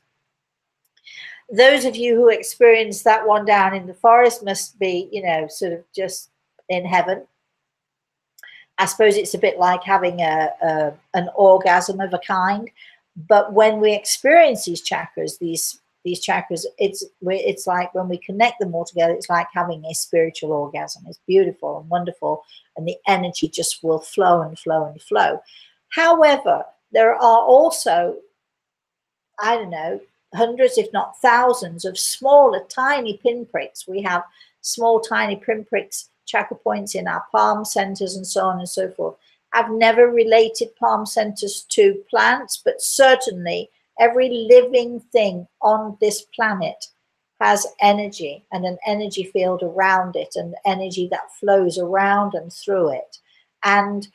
Those of you who experience that one down in the forest must be, sort of just in heaven. I suppose it's a bit like having an orgasm of a kind. But when we experience these chakras, these chakras, it's like when we connect them all together, it's like having a spiritual orgasm. It's beautiful and wonderful, and the energy just will flow and flow and flow. However, there are also, I don't know, hundreds, if not thousands, of smaller, tiny pinpricks. We have small, tiny pinpricks, chakra points in our palm centers and so on and so forth. I've never related palm centers to plants, but certainly every living thing on this planet has energy and an energy field around it, and energy that flows around and through it. And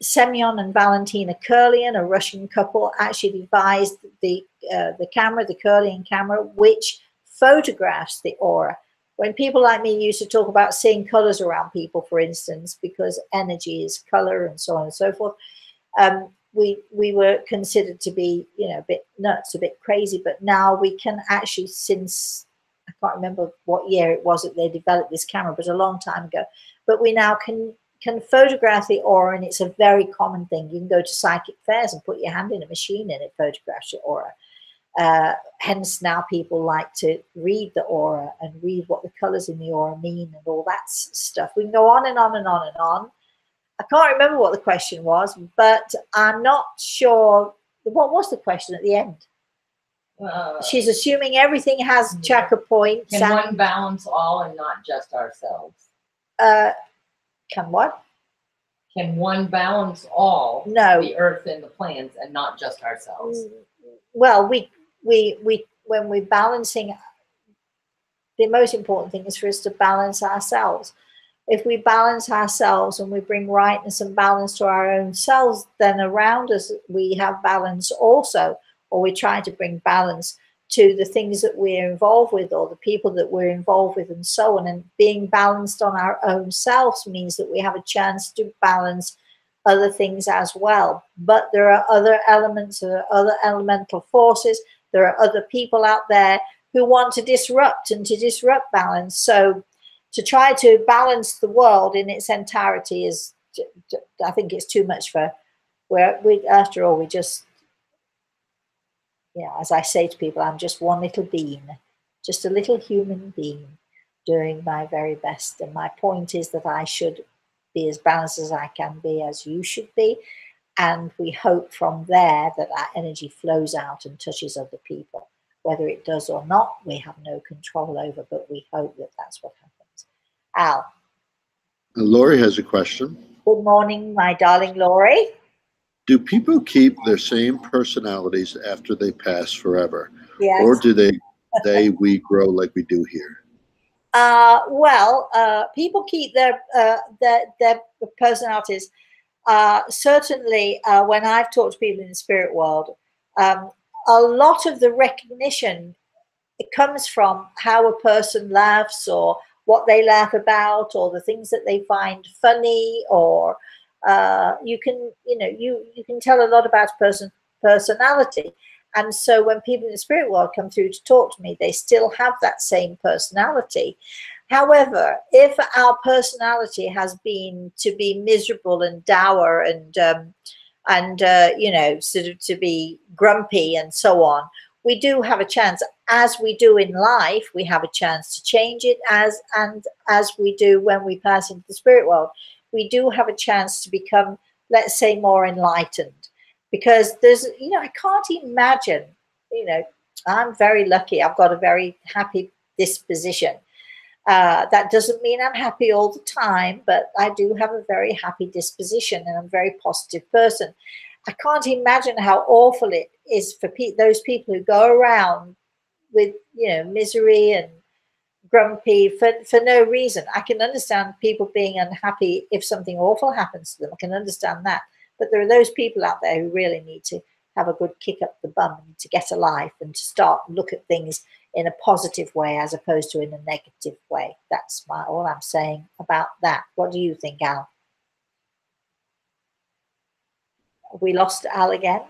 Semyon and Valentina Kurlian, a Russian couple, actually devised the camera, the Kurlian camera, which photographs the aura. When people like me used to talk about seeing colors around people, for instance, because energy is color and so on and so forth, we were considered to be, a bit nuts, a bit crazy. But now we can actually, since I can't remember what year it was that they developed this camera, but a long time ago, but we now can photograph the aura, and it's a very common thing. You can go to psychic fairs and put your hand in a machine and it photographs your aura. Hence now people like to read the aura and read what the colors in the aura mean and all that stuff. We can go on and on and on and on. I can't remember what the question was, but I'm not sure. What was the question at the end? She's assuming everything has chakra points. Can one balance all and not just ourselves? Can what? Can one balance all? No. The earth and the plants and not just ourselves? Well, we when we're balancing, the most important thing is for us to balance ourselves. If we balance ourselves and we bring rightness and balance to our own selves, then around us we have balance also, or we try to bring balance to the things that we're involved with or the people that we're involved with and so on. And being balanced on our own selves means that we have a chance to balance other things as well. But there are other elements, there are other elemental forces, there are other people out there who want to disrupt and to disrupt balance. So to try to balance the world in its entirety is, I think it's too much for, after all, we just, as I say to people, I'm just one little being, just a little human being doing my very best. And my point is that I should be as balanced as I can be, as you should be. And we hope from there that that energy flows out and touches other people. Whether it does or not, we have no control over, but we hope that that's what happens. Al. Lori has a question. Good morning, my darling Lori. Do people keep their same personalities after they pass forever? Yes. Or do we grow like we do here? People keep their personalities. Certainly, when I've talked to people in the spirit world, a lot of the recognition, it comes from how a person laughs or what they laugh about or the things that they find funny, or you can tell a lot about a person's personality. And so when people in the spirit world come through to talk to me, they still have that same personality. However, if our personality has been to be miserable and dour and sort of to be grumpy and so on, we do have a chance, as we do in life, we have a chance to change it, as we do when we pass into the spirit world. We do have a chance to become, let's say, more enlightened. Because there's, I can't imagine, I'm very lucky. I've got a very happy disposition. That doesn't mean I'm happy all the time, but I do have a very happy disposition and I'm a very positive person. I can't imagine how awful it is for those people who go around with, misery and grumpy for no reason. I can understand people being unhappy if something awful happens to them. I can understand that. But there are those people out there who really need to have a good kick up the bum and to get a life and to start look at things in a positive way as opposed to in a negative way. That's all I'm saying about that. What do you think, Al? Have we lost Al again?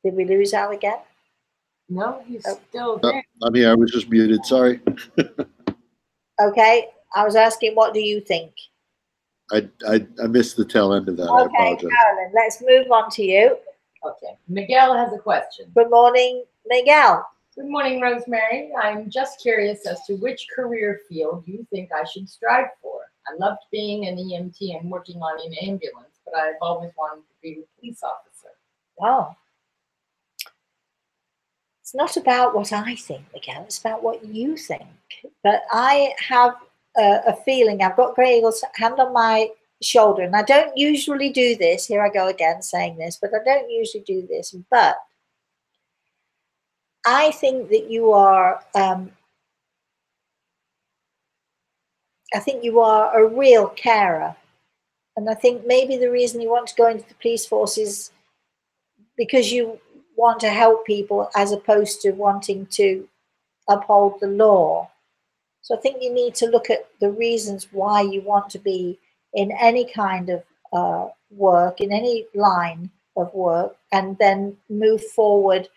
Did we lose Al again? No, he's still there. I'm here. I was just muted. Sorry. Okay. I was asking, what do you think? I missed the tail end of that. Okay, I apologize. Carolyn, let's move on to you. Okay. Miguel has a question. Good morning, Miguel. Good morning, Rosemary. I'm just curious as to which career field you think I should strive for. I loved being an EMT and working on an ambulance, but I've always wanted to be a police officer. Oh. It's not about what I think, Miguel. It's about what you think. But I have a feeling, I've got Grey Eagle's hand on my shoulder, and I don't usually do this. Here I go again saying this, but I don't usually do this. But I think that you are, I think you are a real carer. And I think maybe the reason you want to go into the police force is because you want to help people as opposed to wanting to uphold the law. So I think you need to look at the reasons why you want to be in any kind of work, in any line of work, and then move forward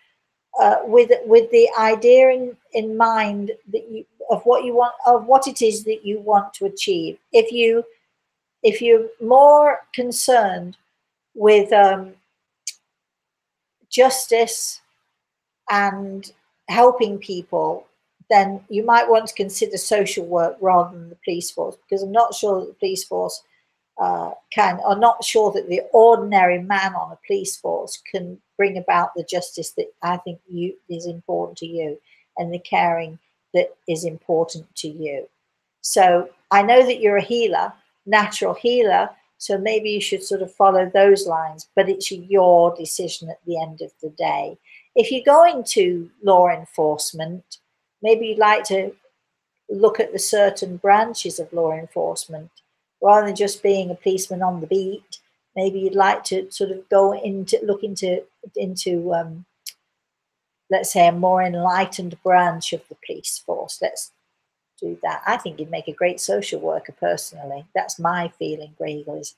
with the idea in mind that you of what you want, of what it is that you want to achieve. If you're more concerned with justice and helping people, then you might want to consider social work rather than the police force, because I'm not sure that the police force I'm not sure that the ordinary man on a police force can bring about the justice that I think is important to you and the caring that is important to you. So I know that you're a healer, natural healer, so maybe you should sort of follow those lines, but it's your decision at the end of the day. If you go into law enforcement, maybe you'd like to look at the certain branches of law enforcement rather than just being a policeman on the beat. Maybe you'd like to sort of go into look into let's say, a more enlightened branch of the police force. Let's do that. I think you'd make a great social worker, personally. That's my feeling. Greg is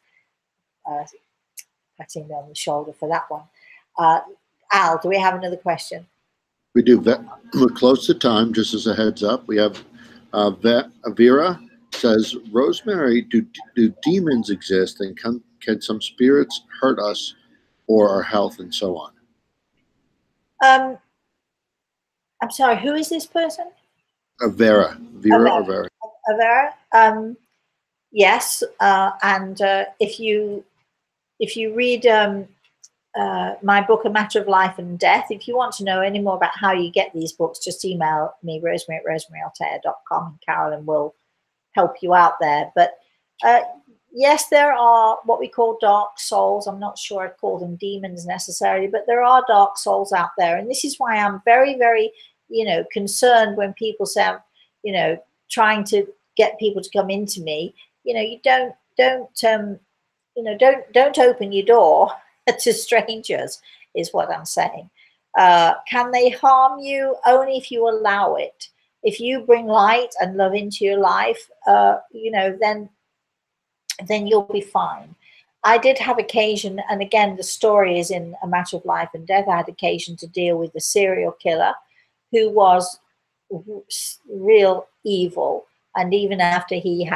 patting me on the shoulder for that one. Al, do we have another question? We do. We're close to time, just as a heads up. We have Vera says, Rosemary, do demons exist, and can some spirits hurt us or our health and so on? I'm sorry, who is this person? Vera. Or Vera? Vera. Yes, and if you read my book, A Matter of Life and Death, if you want to know any more about how you get these books, just email me, Rosemary at rosemaryaltea.com, and Carolyn will help you out there. But yes, there are what we call dark souls. I'm not sure I'd call them demons necessarily, but there are dark souls out there. And this is why I'm very, very, concerned when people say, trying to get people to come into me. You don't open your door to strangers, is what I'm saying. Can they harm you? Only if you allow it. If you bring light and love into your life, then you'll be fine. I did have occasion, and again, the story is in A Matter of Life and Death. I had occasion to deal with a serial killer who was real evil, and even after he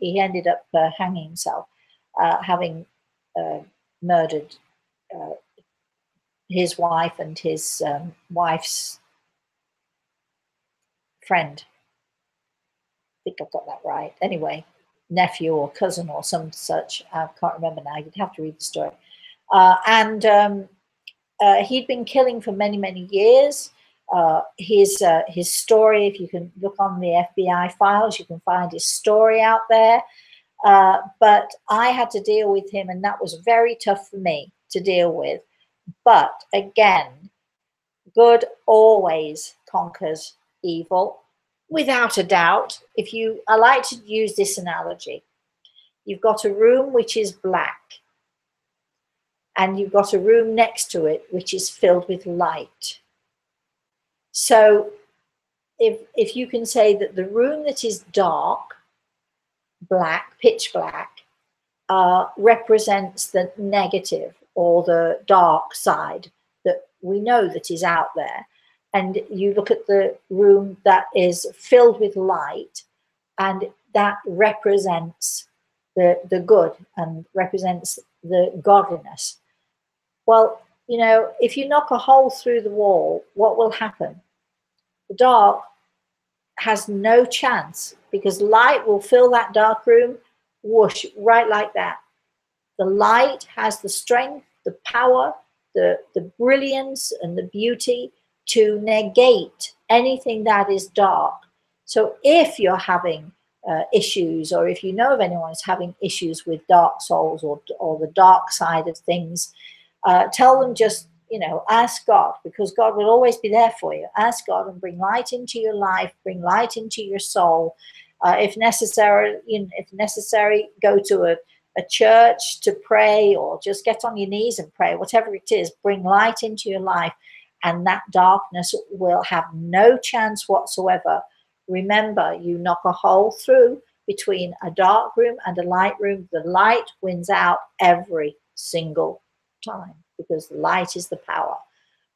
ended up hanging himself, having murdered his wife and his wife's friend. I think I've got that right. Anyway, nephew or cousin or some such. I can't remember now. You'd have to read the story. And he'd been killing for many, many years. His story, if you can look on the FBI files, you can find his story out there. But I had to deal with him, and that was very tough for me to deal with. But again, good always conquers evil, without a doubt. I like to use this analogy. You've got a room which is black, and you've got a room next to it which is filled with light. So if you can say that the room that is dark, black, pitch black, represents the negative or the dark side that we know that is out there, and you look at the room that is filled with light, and that represents the good and represents the godliness. Well, if you knock a hole through the wall, what will happen? The dark has no chance, because light will fill that dark room, whoosh, right like that. The light has the strength, the power, the brilliance and the beauty to negate anything that is dark. So if you're having issues, or if you know of anyone who's having issues with dark souls or the dark side of things, tell them just, ask God, because God will always be there for you. Ask God and bring light into your life, bring light into your soul. If necessary, go to a church to pray, or just get on your knees and pray. Whatever it is, bring light into your life, and that darkness will have no chance whatsoever. Remember, you knock a hole through between a dark room and a light room, the light wins out every single time, because the light is the power.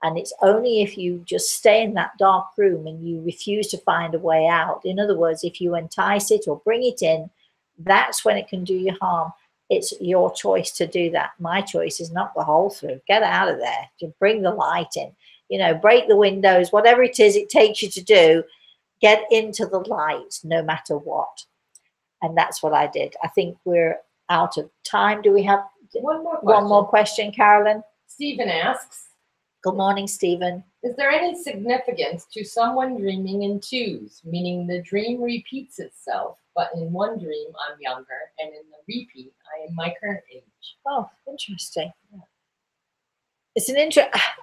And it's only if you just stay in that dark room and you refuse to find a way out. In other words, if you entice it or bring it in, that's when it can do you harm. It's your choice to do that. My choice is knock the hole through. Get out of there. To bring the light in. Break the windows. Whatever it is it takes you to do, get into the light no matter what. And that's what I did. I think we're out of time. Do we have one more question, Carolyn? Stephen asks. Good morning, Stephen. Is there any significance to someone dreaming in twos, meaning the dream repeats itself, but in one dream I'm younger, and in the repeat I am my current age? Oh, interesting. It's an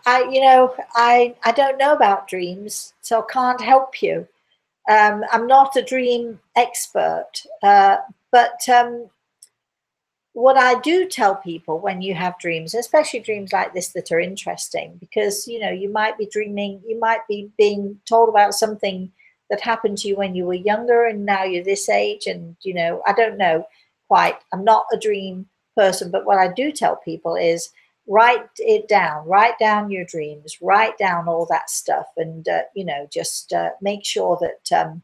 I don't know about dreams, so I can't help you. I'm not a dream expert, but what I do tell people when you have dreams, especially dreams like this that are interesting, because you might be dreaming, you might be being told about something that happened to you when you were younger, and now you're this age, and I don't know quite. I'm not a dream person, but what I do tell people is write it down, write down your dreams, write down all that stuff, and just make sure that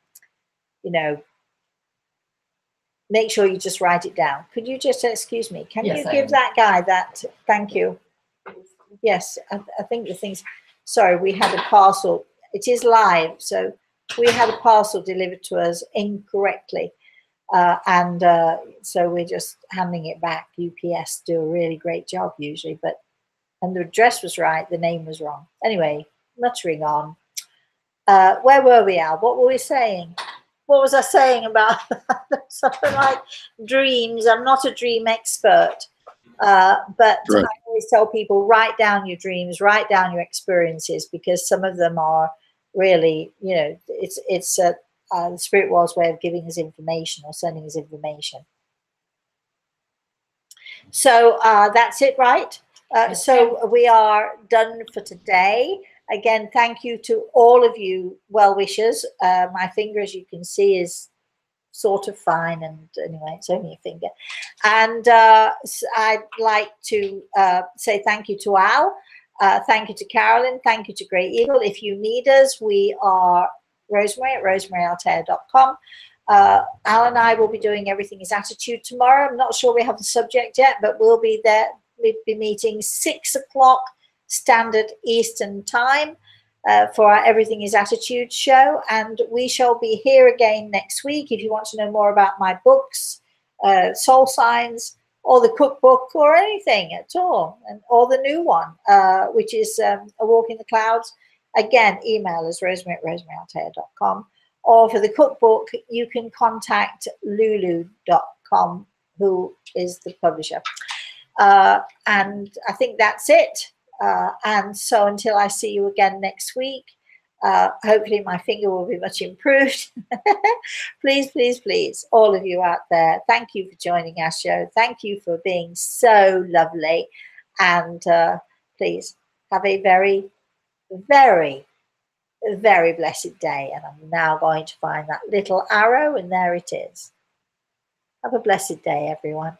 make sure you just write it down. Could you just excuse me? Can Yes, you give that guy that? Thank you. Yes, I think the things. Sorry, we had a parcel. It is live, so we had a parcel delivered to us incorrectly, and so we're just handing it back. UPS do a really great job usually, and the address was right, the name was wrong. Anyway, muttering on. Where were we, Al? What were we saying? What was I saying about something like dreams? I'm not a dream expert, but Right. I always tell people, write down your dreams, write down your experiences, because some of them are really, it's the spirit world's way of giving us information or sending us information. So that's it, right? So we are done for today. Again, thank you to all of you well-wishers. My finger, as you can see, is sort of fine, and anyway, it's only a finger. And I'd like to say thank you to Al, thank you to Carolyn, thank you to Great Eagle. If you need us, we are Rosemary at rosemaryaltea.com. Al and I will be doing Everything is Attitude tomorrow. I'm not sure we have the subject yet, but we'll be there. We'll be meeting 6 o'clock Standard Eastern Time for our Everything is Attitude show, and we shall be here again next week. If you want to know more about my books, Soul Signs, or the cookbook, or anything at all, or the new one, which is A Walk in the Clouds, again, email us Rosemary at rosemaryaltea.com. Or for the cookbook, you can contact lulu.com, who is the publisher. And I think that's it. And so until I see you again next week, hopefully my finger will be much improved. Please, please, please, all of you out there, thank you for joining our show. Thank you for being so lovely. And please have a very, very, very blessed day. And I'm now going to find that little arrow, and there it is. Have a blessed day, everyone.